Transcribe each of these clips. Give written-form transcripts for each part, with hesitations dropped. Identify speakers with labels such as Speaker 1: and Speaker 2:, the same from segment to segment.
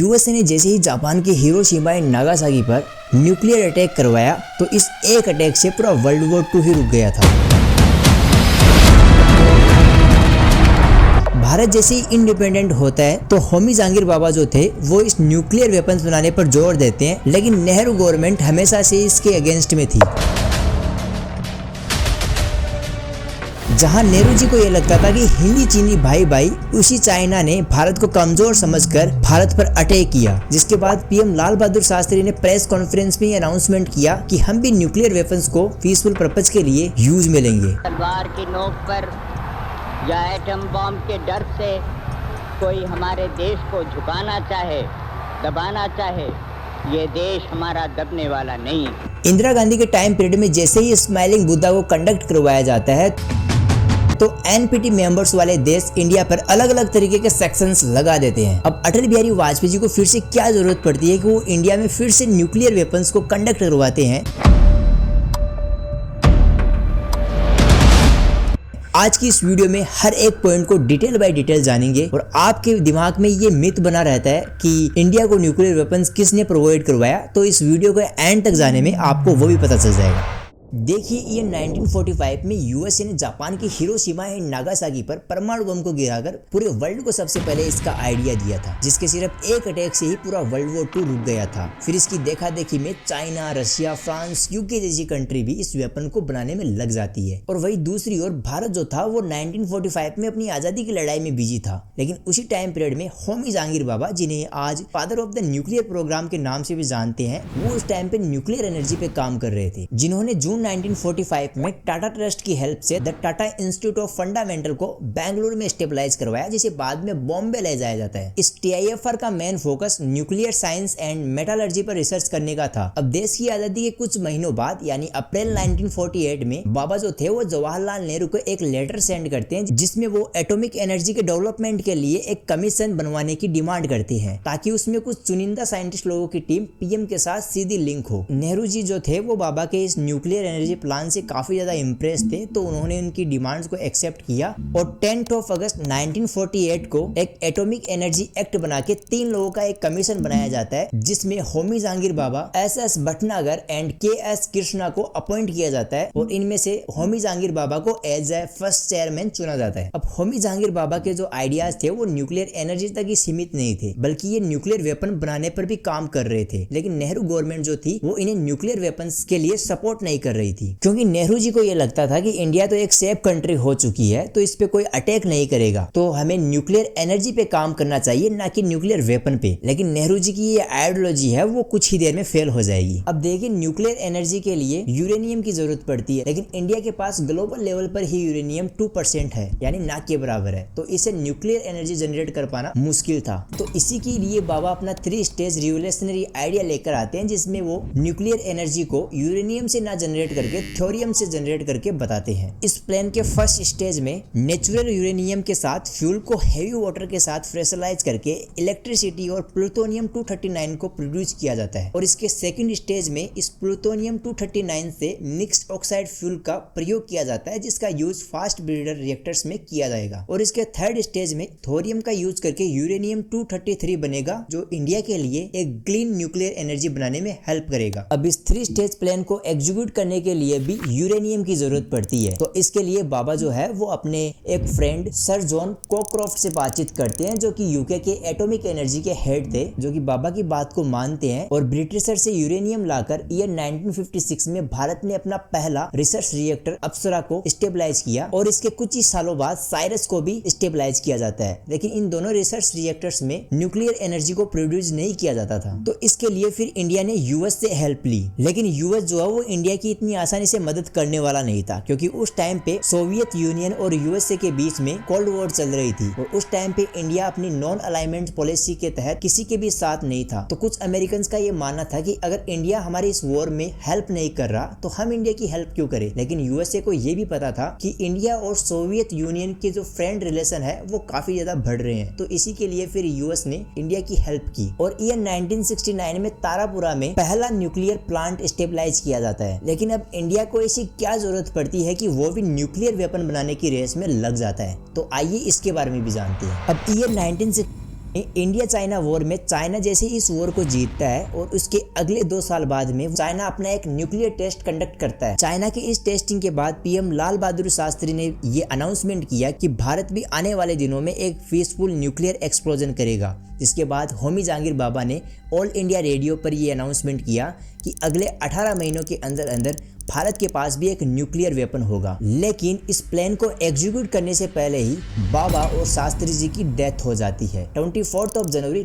Speaker 1: USA ने जैसे ही Japan के हिरोशिमा एंड नागासाकी पर न्यूक्लियर अटैक करवाया तो इस एक अटैक से पूरा वर्ल्ड वॉर 2 ही रुक गया था। भारत जैसे ही इंडिपेंडेंट होता है तो होमी जहांगीर बाबा जो थे वो इस न्यूक्लियर वेपन्स बनाने पर जोर देते हैं, लेकिन नेहरू गवर्नमेंट हमेशा से इसके अगेंस्ट में थी। जहां नेहरू जी को यह लगता था कि हिंदी चीनी भाई भाई, उसी चाइना ने भारत को कमजोर समझकर भारत पर अटैक किया, जिसके बाद पीएम लाल बहादुर शास्त्री ने प्रेस कॉन्फ्रेंस में अनाउंसमेंट किया कि हम भी न्यूक्लियर वेपन्स को पीसफुल पर्पज के लिए यूज में लेंगे।
Speaker 2: तलवार की नोक पर या एटम बम के डर से कोई हमारे देश को झुकाना चाहे, दबाना चाहे, ये देश हमारा दबने वाला नहीं।
Speaker 1: इंदिरा गांधी के टाइम पीरियड में जैसे ही स्माइलिंग बुद्धा को कंडक्ट करवाया जाता है तो एनपीटी मेंबर्स वाले देश इंडिया पर अलग अलग तरीके के सैंक्शंस लगा देते हैं। अब अटल बिहारी वाजपेयी जी को फिर से क्या जरूरत पड़ती है कि वो इंडिया में फिर से न्यूक्लियर वेपन्स को कंडक्ट करवाते हैं। आज की इस वीडियो में हर एक पॉइंट को डिटेल बाय डिटेल जानेंगे और आपके दिमाग में ये मिथ बना रहता है कि इंडिया को न्यूक्लियर वेपन्स किसने प्रोवाइड करवाया, तो इस वीडियो को एंड तक जाने में आपको वो भी पता चल जाएगा। देखिए, ये 1945 में यूएसए ने जापान की हिरोशिमा एंड नागासाकी पर परमाणु बम को गिराकर पूरे वर्ल्ड को सबसे पहले इसका आइडिया दिया था, जिसके सिर्फ एक अटैक से ही पूरा वर्ल्ड वॉर 2 रुक गया था। फिर इसकी देखा देखी में चाइना, रशिया, फ्रांस, यूके जैसी कंट्री भी इस वेपन को बनाने में लग जाती है। और वही दूसरी ओर भारत जो था वो 1945 में अपनी आजादी की लड़ाई में बिजी था, लेकिन उसी टाइम पीरियड में होमी जहांगीर बाबा, जिन्हें आज father of the nuclear program के नाम से भी जानते हैं, वो उस टाइम पे न्यूक्लियर एनर्जी पे काम कर रहे थे, जिन्होंने जून 1945 में टाटा ट्रस्ट की हेल्प से the Tata institute of fundamental को बेंगलुरु में स्टेबलाइज करवाया, जिसे बाद में बॉम्बे ले जाया जाता है। इस टीआईएफआर का main focus nuclear science and metallurgy पर रिसर्च करने का था। अब देश की आजादी के कुछ महीनों बाद यानी अप्रैल 1948 में बाबा जो थे वो जवाहरलाल नेहरू को एक लेटर सेंड करते हैं, जिसमें वो एटॉमिक एनर्जी के डेवलपमेंट के लिए एक कमीशन बनवाने की डिमांड करते हैं, ताकि उसमें कुछ चुनिंदा साइंटिस्ट लोगों की टीम पीएम के साथ सीधी लिंक हो। नेहरू जी जो थे वो बाबा के इस न्यूक्लियर एनर्जी प्लान से काफी ज्यादा इम्प्रेस थे, तो उन्होंने उनकी डिमांड्स को एक्सेप्ट किया और 10 अगस्त 1948 को एक एटॉमिक एनर्जी एक्ट बना के 3 लोगों का एक कमीशन बनाया जाता है, जिसमें Homi Jehangir Bhabha, S S Bhatnagar and K S Krishna को अपॉइंट किया जाता है और इनमें से होमी जहांगीर बाबा को एज ए फर्स्ट चेयरमैन चुना जाता है। अब होमी जहांगीर बाबा के जो आइडियाज थे वो न्यूक्लियर एनर्जी तक ही सीमित नहीं थे, बल्कि ये न्यूक्लियर वेपन बनाने पर भी काम कर रहे थे, लेकिन नेहरू गवर्नमेंट जो थी वो इन्हें न्यूक्लियर वेपन्स के लिए सपोर्ट नहीं कर रही थी, क्योंकि नेहरू जी को यह लगता था कि इंडिया तो एक सेफ कंट्री हो चुकी है, तो इस पे कोई अटैक नहीं करेगा, तो हमें न्यूक्लियर एनर्जी पे काम करना चाहिए, ना कि न्यूक्लियर वेपन पे। लेकिन नेहरू जी की ये आइडियोलॉजी है वो कुछ ही देर में फेल हो जाएगी। अब देखिए, न्यूक्लियर एनर्जी के लिए यूरेनियम की जरूरत पड़ती है, लेकिन इंडिया के पास ग्लोबल लेवल पर ही यूरेनियम 2% है, यानी ना के बराबर है, तो इसे न्यूक्लियर एनर्जी जनरेट कर पाना मुश्किल था। तो इसी के लिए बाबा अपना 3 स्टेज रिवोल्यूशनरी आइडिया लेकर आते हैं, जिसमें वो न्यूक्लियर एनर्जी को यूरेनियम से ना जनरेट करके थोरियम से जनरेट करके बताते हैं। इस प्लान के फर्स्ट स्टेज में नेचुरल यूरेनियम के साथ फ्यूल को हेवी वाटर के साथ प्रेशराइज करके इलेक्ट्रिसिटी और प्लूटोनियम 239 को प्रोड्यूस किया जाता है, और इसके सेकंड स्टेज में इस प्लूटोनियम 239 से मिक्स्ड ऑक्साइड फ्यूल का प्रयोग किया जाता है, जिसका यूज फास्ट ब्रीडर रिएक्टर्स में किया जाएगा, और इसके थर्ड स्टेज में थोरियम का यूज करके यूरेनियम 233 बनेगा, जो इंडिया के लिए एक क्लीन न्यूक्लियर एनर्जी बनाने में हेल्प करेगा। अब इस 3 स्टेज प्लान को एग्जीक्यूट करने के लिए भी यूरेनियम की जरूरत पड़ती है, तो इसके लिए बाबा जो है वो अपने एक फ्रेंड सर जॉन कोक्रॉफ्ट से बातचीत करते हैं, जो कि यूके के एटॉमिक एनर्जी के हेड थे, जो कि बाबा की बात को मानते हैं और ब्रिटिशर से यूरेनियम लाकर ईयर 1956 में भारत ने अपना पहला रिसर्च रिएक्टर अप्सरा को स्टेबलाइज किया, और इसके कुछ ही सालों बाद साइरस को भी स्टेबलाइज किया जाता है। लेकिन इन दोनों रिसर्च रिएक्टर्स में न्यूक्लियर एनर्जी को प्रोड्यूस नहीं किया जाता था, तो इसके लिए फिर इंडिया ने यूएस से हेल्प ली, लेकिन यूएस जो है वो इंडिया की इतनी आसानी से मदद करने वाला नहीं था, क्योंकि उस टाइम पे सोवियत यूनियन और यूएसए के बीच में कोल्ड वॉर चल रही थी, और उस टाइम पे इंडिया अपनी नॉन अलाइनमेंट पॉलिसी के तहत किसी के भी साथ नहीं था। तो कुछ अमेरिकन का ये मानना था कि अगर इंडिया हमारे इस वॉर में हेल्प नहीं कर रहा तो हम इंडिया की हेल्प क्यों करें। लेकिन यूएसए को ये भी पता था कि इंडिया और सोवियत यूनियन के जो फ्रेंड रिलेशन है वो काफी ज्यादा बढ़ रहे हैं, तो इसी के लिए फिर यूएस ने इंडिया की हेल्प की, और ईयर 1969 में तारापुरा में पहला न्यूक्लियर प्लांट स्टेबलाइज किया जाता है। लेकिन अब इंडिया को ऐसी क्या जरूरत पड़ती है कि वो भी न्यूक्लियर वेपन बनाने की रेस में लग जाता है, तो आइए इसके बारे में भी जानते हैं। अब ईयर इंडिया चाइना वॉर में चाइना जैसे इस वॉर को जीतता है और उसके अगले 2 साल बाद में चाइना अपना एक न्यूक्लियर टेस्ट कंडक्ट करता है। चाइना के इस टेस्टिंग के बाद पीएम लाल बहादुर शास्त्री ने ये अनाउंसमेंट किया कि भारत भी आने वाले दिनों में एक पीसफुल न्यूक्लियर एक्सप्लोजन करेगा। जिसके बाद होमी जहांगीर बाबा ने ऑल इंडिया रेडियो पर ये अनाउंसमेंट किया कि अगले 18 महीनों के अंदर अंदर भारत के पास भी एक न्यूक्लियर वेपन होगा। लेकिन इस प्लान को एग्जीक्यूट करने से पहले ही बाबा और शास्त्री जी की डेथ हो जाती है। 24 जनवरी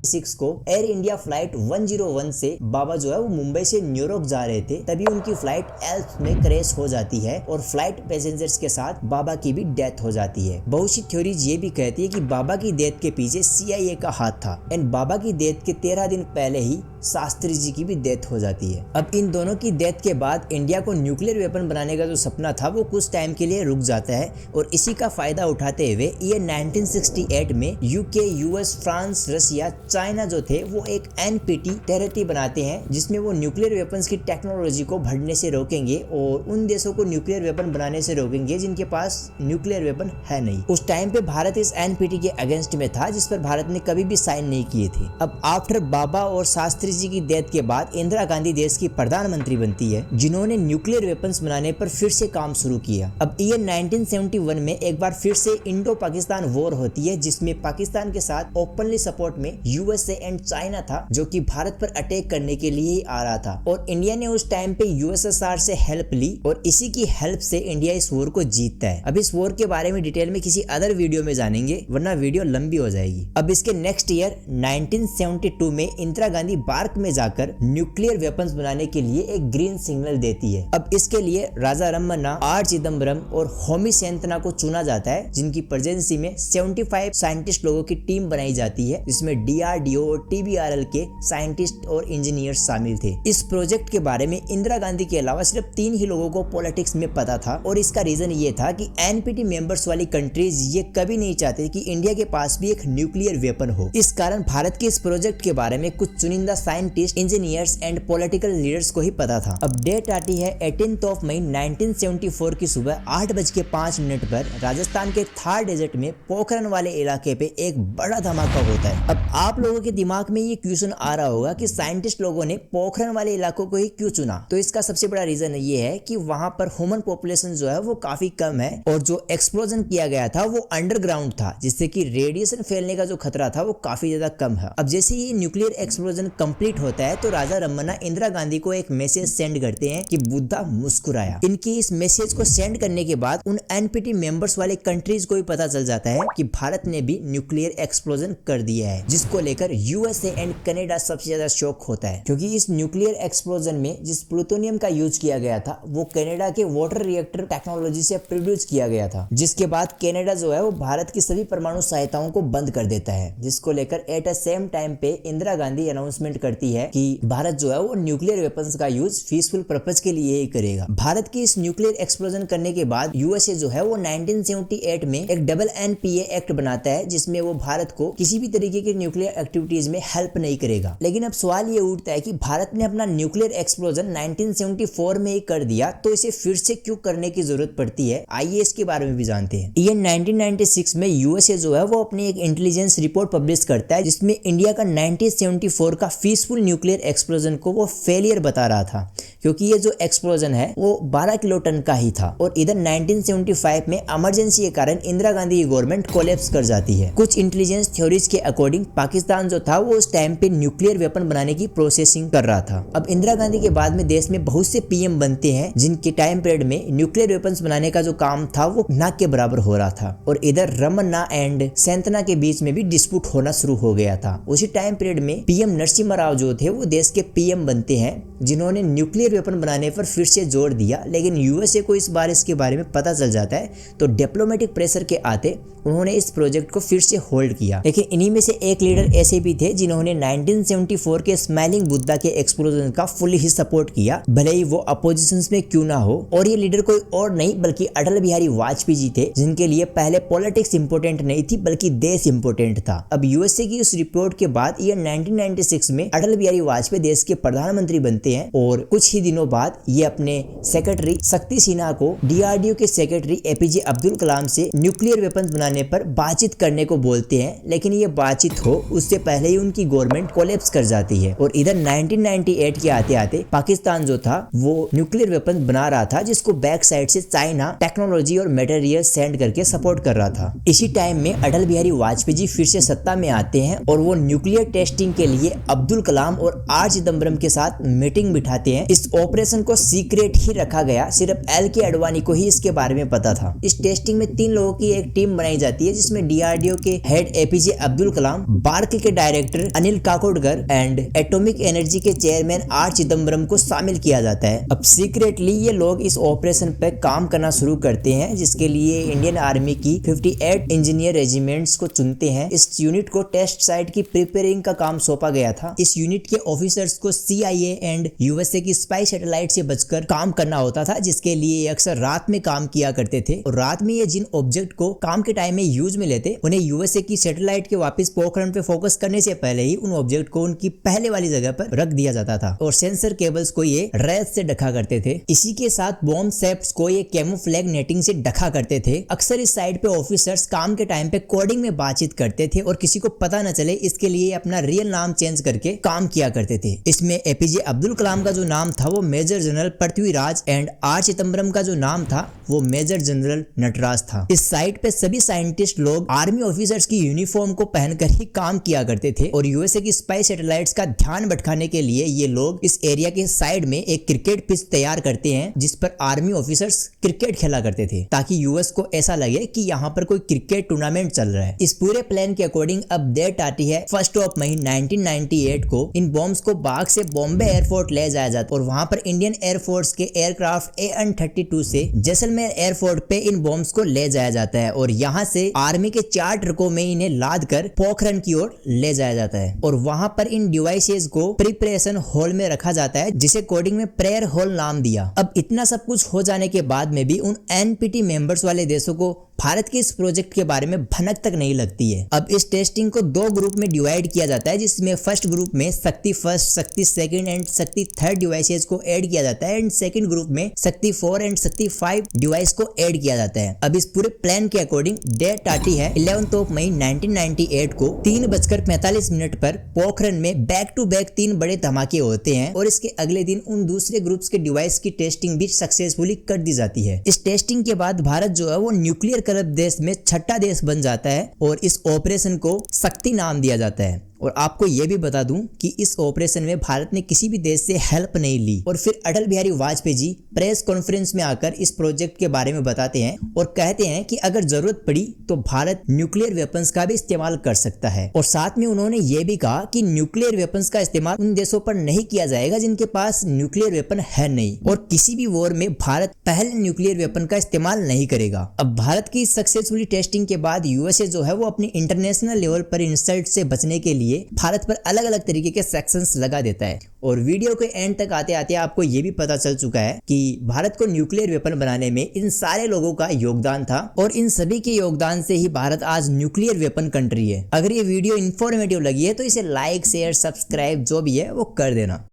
Speaker 1: 6 को एयर इंडिया फ्लाइट 101 से बाबा जो है वो मुंबई से न्यूयॉर्क जा रहे थे, तभी उनकी फ्लाइट एल्प्स में क्रैश हो जाती है और फ्लाइट पैसेंजर्स के साथ बाबा की भी डेथ हो जाती है। बहुत सी थ्योरीज ये भी कहती है कि बाबा की डेथ के पीछे CIA का हाथ था एंड बाबा की डेथ के 13 दिन पहले ही शास्त्री जी की भी डेथ हो जाती है। अब इन दोनों की डेथ के बाद इंडिया को न्यूक्लियर वेपन बनाने का जो सपना था वो कुछ टाइम के लिए रुक जाता है और इसी का फायदा उठाते हुए ईयर 1968 में UK, US, फ्रांस, रसिया, चाइना जो थे वो एक NPT टेरिटरी बनाते हैं जिसमें वो न्यूक्लियर वेपन्स की टेक्नोलॉजी को बढ़ने से रोकेंगे और उन देशों को न्यूक्लियर वेपन बनाने से रोकेंगे जिनके पास न्यूक्लियर वेपन है नहीं। उस टाइम पे भारत इस NPT के अगेंस्ट में था जिस पर भारत ने कभी भी साइन नहीं किए थे। अब आफ्टर बाबा और शास्त्री जी की डेथ के बाद इंदिरा गांधी देश की प्रधानमंत्री बनती है जिन्होंने न्यूक्लियर वेपन्स बनाने पर फिर से काम शुरू किया। अब ईयर 1971 में एक बार फिर से इंडो पाकिस्तान वॉर होती है जिसमें पाकिस्तान के साथ ओपनली सपोर्ट में USA एंड चाइना था जो कि भारत पर अटैक करने के लिए ही आ रहा था और इंडिया ने उस टाइम पे USSR से हेल्प ली और इसी की हेल्प से इंडिया इस वॉर को जीतता है। अब इस वॉर के बारे में डिटेल में किसी अदर वीडियो में जानेंगे वरना वीडियो लंबी हो जाएगी। अब इसके नेक्स्ट ईयर 1972 में इंदिरा गांधी बार्क में जाकर न्यूक्लियर वेपन्स बनाने के लिए एक ग्रीन सिग्नल देती है। अब इसके लिए राजा रमन्ना, R चिदम्बरम और होमी सेंतना को चुना जाता है जिनकी प्रेजेंसी में 75 साइंटिस्ट लोगों की टीम बनाई जाती है जिसमें DRDO और TBRL के साइंटिस्ट और इंजीनियर शामिल थे। इस प्रोजेक्ट के बारे में इंदिरा गांधी के अलावा सिर्फ 3 ही लोगों को पॉलिटिक्स में पता था और इसका रीजन ये था कि NPT मेंबर्स वाली कंट्रीज ये कभी नहीं चाहते कि इंडिया के पास भी एक न्यूक्लियर वेपन हो। इस कारण भारत के इस प्रोजेक्ट के बारे में कुछ चुनिंदा scientist, engineers and political leaders को ही पता था। अब डेट आती है 18 मई 1974 की सुबह 8:05 पर राजस्थान के थार डेजर्ट में पोखरन वाले इलाके पे एक बड़ा धमाका होता है। अब आप लोगों के दिमाग में ये क्वेश्चन आ रहा होगा कि साइंटिस्ट लोगों ने पोखरन वाले इलाकों को ही क्यों चुना। तो इसका सबसे बड़ा रीजन ये है कि वहां पर ह्यूमन पॉपुलेशन जो है वो काफी कम है और जो एक्सप्लोजन किया गया था वो अंडरग्राउंड था जिससे कि रेडिएशन फैलने का जो खतरा था वो काफी ज्यादा कम है। अब जैसे ये न्यूक्लियर एक्सप्लोजन कंप्लीट होता है तो राजा रमन्ना इंदिरा गांधी को एक मैसेज सेंड करते हैं कि बुद्धा मुस्कुराया। इनकी इस मैसेज को सेंड करने के बाद उन NPT मेंबर्स वाले कंट्रीज को भी पता चल जाता है कि भारत ने भी न्यूक्लियर एक्सप्लोजन कर दिया है, जिसको लेकर USA एंड कनाडा सबसे ज्यादा शॉक होता है क्योंकि इस न्यूक्लियर एक्सप्लोजन में जिस प्लूटोनियम का यूज किया गया था वो कनाडा के वाटर रिएक्टर टेक्नोलॉजी से प्रोड्यूस किया गया था, जिसके बाद कनाडा जो है वो भारत की सभी परमाणु सहायताओं को बंद कर देता है, जिसको लेकर एट अ सेम टाइम पे इंदिरा गांधी अनाउंसमेंट करती है कि भारत जो है वो न्यूक्लियर वेपन्स का यूज पीसफुल पर्पज के लिए ही करेगा। भारत की इस न्यूक्लियर एक्सप्लोजन करने के बाद USA जो है वो 1978 में एक NPA एक्ट बनाता है जिसमें वो भारत को किसी भी तरीके की न्यूक्लियर एक्टिविटीज में हेल्प नहीं करेगा। लेकिन अब सवाल ये उठता है कि भारत ने अपना न्यूक्लियर एक्सप्लोजन 1974 में ही कर दिया तो इसे फिर से क्यों करने की जरूरत पड़ती है, आइए इसके बारे में भी जानते हैं। ईयर 1996 में USA जो है वो अपनी एक इंटेलिजेंस रिपोर्ट पब्लिश करता है जिसमें इंडिया का 1974 का पीसफुल न्यूक्लियर एक्सप्लोजन को वो फेलियर बता रहा था क्योंकि ये जो एक्सप्लोजन है वो 12 किलोटन का ही था और इधर 1975 में इमरजेंसी के कारण इंदिरा गांधी की गवर्नमेंट कोलैप्स कर जाती है। कुछ इंटेलिजेंस थ्योरीज के अकॉर्डिंग पाकिस्तान जो था वो उस टाइम पे न्यूक्लियर वेपन बनाने की प्रोसेसिंग कर रहा था। अब इंदिरा गांधी के बाद में देश में बहुत से PM बनते हैं जिनके टाइम पीरियड में न्यूक्लियर वेपन्स बनाने का जो काम था वो ना के बराबर हो रहा था और इधर रमन्ना एंड सेंतना के बीच में भी डिस्प्यूट होना शुरू हो गया था। उसी टाइम पीरियड में PM नरसिम्हा राव जो थे वो देश के PM बनते हैं जिन्होंने न्यूक्लियर वेपन बनाने पर फिर से जोर दिया, लेकिन USA को इस बार इसके बारे में पता चल जाता है तो डिप्लोमेटिक प्रेशर के आते उन्होंने इस प्रोजेक्ट को फिर से होल्ड किया। लेकिन इन्हीं में से एक लीडर ऐसे भी थे जिन्होंने 1974 के स्माइलिंग बुद्धा के एक्सप्लोजन का फुली ही सपोर्ट किया, भले ही वो अपोजिशन में क्यों ना हो। और ये लीडर कोई और नहीं बल्कि अटल बिहारी वाजपेयी जी थे, जिनके लिए पहले पॉलिटिक्स इंपोर्टेंट नहीं थी बल्कि देश इंपोर्टेंट था। अब USA की उस रिपोर्ट के बाद ईयर 1996 में अटल बिहारी वाजपेयी देश के प्रधानमंत्री बनते हैं और कुछ ही ही दिनों बाद ये अपने सेक्रेटरी शक्ति सिन्हा को DRDO के सेक्रेटरी APJ अब्दुल कलाम से न्यूक्लियर वेपन्स बनाने पर बातचीत करने को बोलते हैं, लेकिन ये बातचीत हो उससे पहले ही उनकी गवर्नमेंट कोलैप्स कर जाती है। और इधर 1998 के आते आते पाकिस्तान जो था वो न्यूक्लियर वेपन बना रहा था, जिसको बैक साइड से चाइना टेक्नोलॉजी और मटेरियल सेंड करके सपोर्ट कर रहा था। इसी टाइम में अटल बिहारी वाजपेयी जी फिर से सत्ता में आते हैं और वो न्यूक्लियर टेस्टिंग के लिए अब्दुल कलाम और आर चिदम्बरम के साथ मीटिंग बिठाते हैं। इस ऑपरेशन को सीक्रेट ही रखा गया, सिर्फ LK अडवाणी को ही इसके बारे में पता था। इस टेस्टिंग में 3 लोगों की एक टीम बनाई जाती है, जिसमें DRDO के head APJ Abdul Kalam, bark के director Anil Kakodkar and atomic energy के चेयरमैन आर चिदम्बरम को शामिल किया जाता है। अब सीक्रेटली ये लोग इस ऑपरेशन पे काम करना शुरू करते हैं, जिसके लिए इंडियन आर्मी की 58 इंजीनियर रेजिमेंट्स को चुनते हैं। इस यूनिट को टेस्ट साइट की प्रिपेयरिंग का काम सौंपा गया था। इस यूनिट के ऑफिसर्स को CIA एंड USA की स्पाई सैटेलाइट से बचकर काम करना होता था, जिसके लिए अक्सर रात में काम किया करते थे। और रात में ये जिन ऑब्जेक्ट को काम के टाइम में यूज में लेते, उन्हें USA की सैटेलाइट के वापस पोखरण पे फोकस करने से पहले ही उन ऑब्जेक्ट को उनकी पहले वाली जगह पर रख दिया जाता था और सेंसर केबल्स को ये रेत से ढका करते थे। इसी के साथ बॉम्ब शेफ्ट्स को ये कैमोफ्लेग नेटिंग से ढका करते थे। अक्सर इस साइड पे ऑफिसर्स काम के टाइम पे कोडिंग में बातचीत करते थे और किसी को पता न चले इसके लिए अपना रियल नाम चेंज करके काम किया करते थे। इसमें APJ अब्दुल कलाम का जो नाम था वो major general Prithviraj and R Chidambaram का जो नाम था वो मेजर जनरल नटराज था। इस साइट पे सभी साइंटिस्ट लोग आर्मी ऑफिसर्स की यूनिफॉर्म को पहनकर ही काम किया करते थे और USA की स्पाई सैटेलाइट्स का ध्यान भटकाने के लिए ये लोग इस एरिया के साइड में एक क्रिकेट पिच तैयार करते हैं, जिस पर आर्मी ऑफिसर्स क्रिकेट खेला करते थे, ताकि US को ऐसा लगे कि यहाँ पर कोई क्रिकेट टूर्नामेंट चल रहा है। इस पूरे प्लान के अकॉर्डिंग अब डेट आती है 1 मई 1998 को। इन बॉम्ब्स को बाग से बॉम्बे एयरपोर्ट ले जाया जाता और वहां पर इंडियन एयरफोर्स के एयरक्राफ्ट AN-32 से जैसलमेर एयरपोर्ट पे इन बॉम्ब्स को ले जाया जाता है और यहाँ से आर्मी के 4 ट्रकों में इन्हें लाद कर पोखरण की ओर ले जाया जाता है और वहां पर इन डिवाइसेस को प्रिपरेशन हॉल में रखा जाता है, जिसे कोडिंग में प्रेयर हॉल नाम दिया। अब इतना सब कुछ हो जाने के बाद में भी उन NPT मेंबर्स वाले देशों को भारत के इस प्रोजेक्ट के बारे में भनक तक नहीं लगती है। अब इस टेस्टिंग को 2 ग्रुप में डिवाइड किया जाता है, जिसमें फर्स्ट ग्रुप में शक्ति फर्स्ट, शक्ति सेकंड एंड शक्ति थर्ड डिवाइसेस को ऐड किया जाता है एंड सेकंड ग्रुप में शक्ति 4 एंड शक्ति 5 डिवाइस को ऐड किया जाता है। अब इस पूरे प्लान के अकॉर्डिंग डेट आती है 11 मई 1998 को 3:45 पर पोखरण में बैक टू बैक 3 बड़े धमाके होते हैं और इसके अगले दिन उन दूसरे ग्रुप्स के डिवाइस की टेस्टिंग भी सक्सेसफुली कर दी जाती है। इस टेस्टिंग के बाद भारत जो है वो न्यूक्लियर देश में 6ठा देश बन जाता है और इस ऑपरेशन को शक्ति नाम दिया जाता है। और आपको यह भी बता दूं कि इस ऑपरेशन में भारत ने किसी भी देश से हेल्प नहीं ली। और फिर अटल बिहारी वाजपेयी जी प्रेस कॉन्फ्रेंस में आकर इस प्रोजेक्ट के बारे में बताते हैं और कहते हैं कि अगर जरूरत पड़ी तो भारत न्यूक्लियर वेपन्स का भी इस्तेमाल कर सकता है। और साथ में उन्होंने ये भी कहा कि न्यूक्लियर वेपन्स का इस्तेमाल उन देशों पर नहीं किया जाएगा जिनके पास न्यूक्लियर वेपन है नहीं, और किसी भी वॉर में भारत पहले न्यूक्लियर वेपन का इस्तेमाल नहीं करेगा। अब भारत की सक्सेसफुली टेस्टिंग के बाद USA जो है वो अपनी इंटरनेशनल लेवल पर इंसल्ट से बचने के लिए भारत पर अलग अलग तरीके के सैंक्शंस लगा देता है। और वीडियो के एंड तक आते आते आपको ये भी पता चल चुका है कि भारत को न्यूक्लियर वेपन बनाने में इन सारे लोगों का योगदान था और इन सभी के योगदान से ही भारत आज न्यूक्लियर वेपन कंट्री है। अगर ये वीडियो इंफॉर्मेटिव लगी है तो इसे लाइक शेयर सब्सक्राइब जो भी है वो कर देना।